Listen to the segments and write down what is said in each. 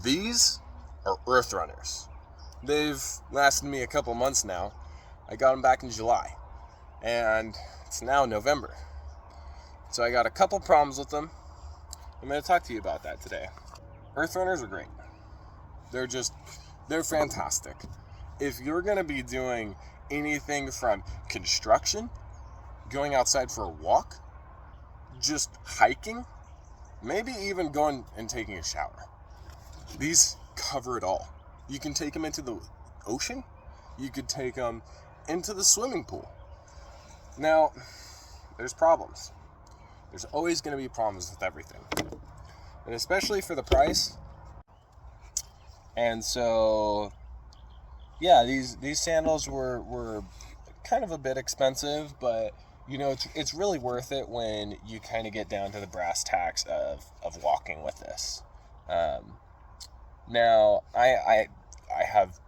These are EARTHRUNNERS. They've lasted me a couple months now. I got them back in July, and it's now November. So I got a couple problems with them. I'm going to talk to you about that today. EARTHRUNNERS are great. They're fantastic. If you're going to be doing anything from construction, going outside for a walk, just hiking, maybe even going and taking a shower, these cover it all. You can take them into the ocean. You could take them into the swimming pool. Now, there's problems. There's always going to be problems with everything. And especially for the price. And so, yeah, these sandals were kind of a bit expensive, but you know, it's really worth it when you kind of get down to the brass tacks of walking with this. Now, I have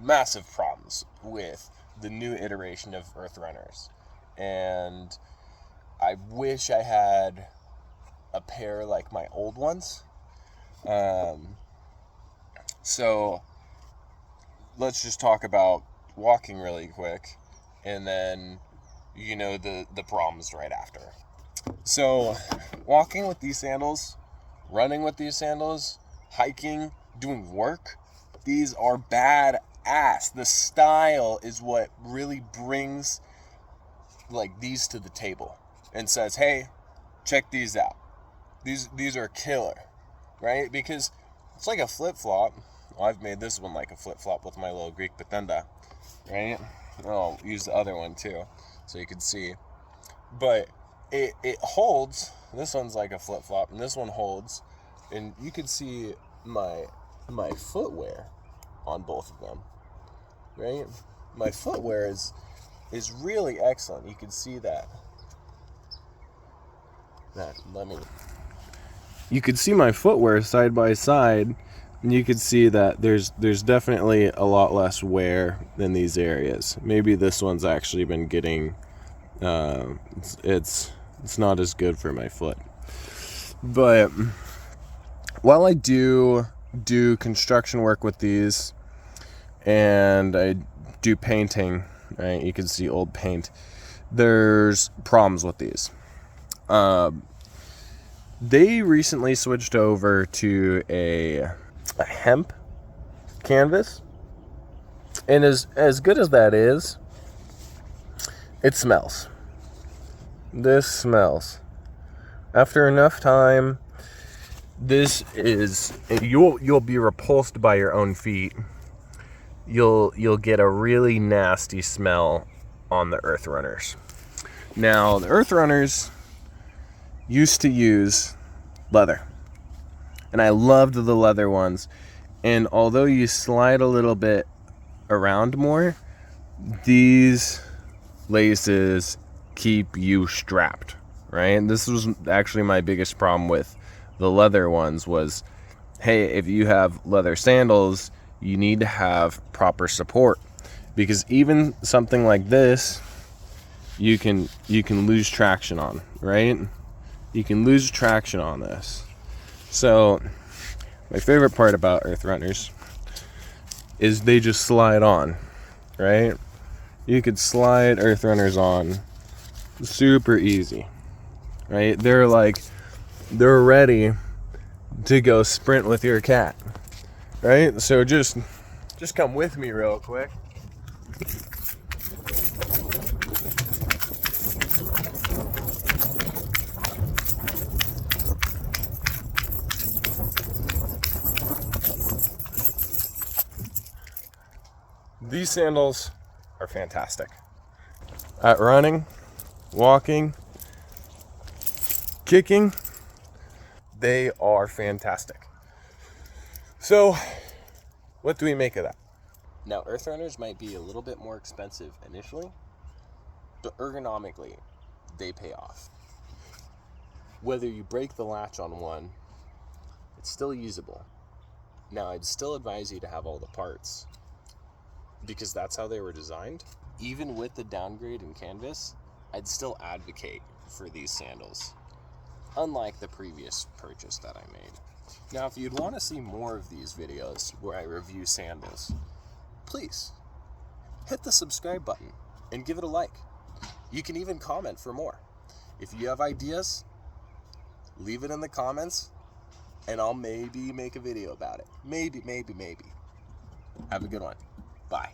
massive problems with the new iteration of EARTHRUNNERS, and I wish I had a pair like my old ones. So let's just talk about walking really quick, and then you know the problems right after. So walking with these sandals, running with these sandals, hiking, doing work, these are badass. The style is what really brings like these to the table and says, hey, check these out. These are killer, right? Because it's like a flip-flop. Well, I've made this one like a flip-flop with my little Greek patenda, right? I'll use the other one too so you can see. But it holds. This one's like a flip-flop, and this one holds. And you can see my footwear on both of them, right? My footwear is really excellent. You can see that. You could see my footwear side by side, and you could see that there's definitely a lot less wear in these areas. Maybe this one's actually been getting it's not as good for my foot. But while I do construction work with these, and I do painting, right? You can see old paint. There's problems with these. They recently switched over to a hemp canvas, and as good as that is, it smells. This smells. After enough time, you'll be repulsed by your own feet. You'll get a really nasty smell on the EARTHRUNNERS. Now, the EARTHRUNNERS used to use leather, and I loved the leather ones. And although you slide a little bit around more, these laces keep you strapped, right? And this was actually my biggest problem with the leather ones was, hey, if you have leather sandals, you need to have proper support, because even something like this, you can lose traction on, right? You can lose traction on this. So my favorite part about EARTHRUNNERS is they just slide on, right? You could slide EARTHRUNNERS on super easy, right? They're ready to go sprint with your cat, right? So just come with me real quick. These sandals are fantastic at running, walking, kicking. They are fantastic. So, what do we make of that? Now, EARTHRUNNERS might be a little bit more expensive initially, but ergonomically, they pay off. Whether you break the latch on one, it's still usable. Now, I'd still advise you to have all the parts, because that's how they were designed. Even with the downgrade in canvas, I'd still advocate for these sandals. unlike the previous purchase that I made. Now, if you'd want to see more of these videos where I review sandals, please hit the subscribe button and give it a like. You can even comment for more. If you have ideas, leave it in the comments, and I'll maybe make a video about it. Maybe. Have a good one. Bye.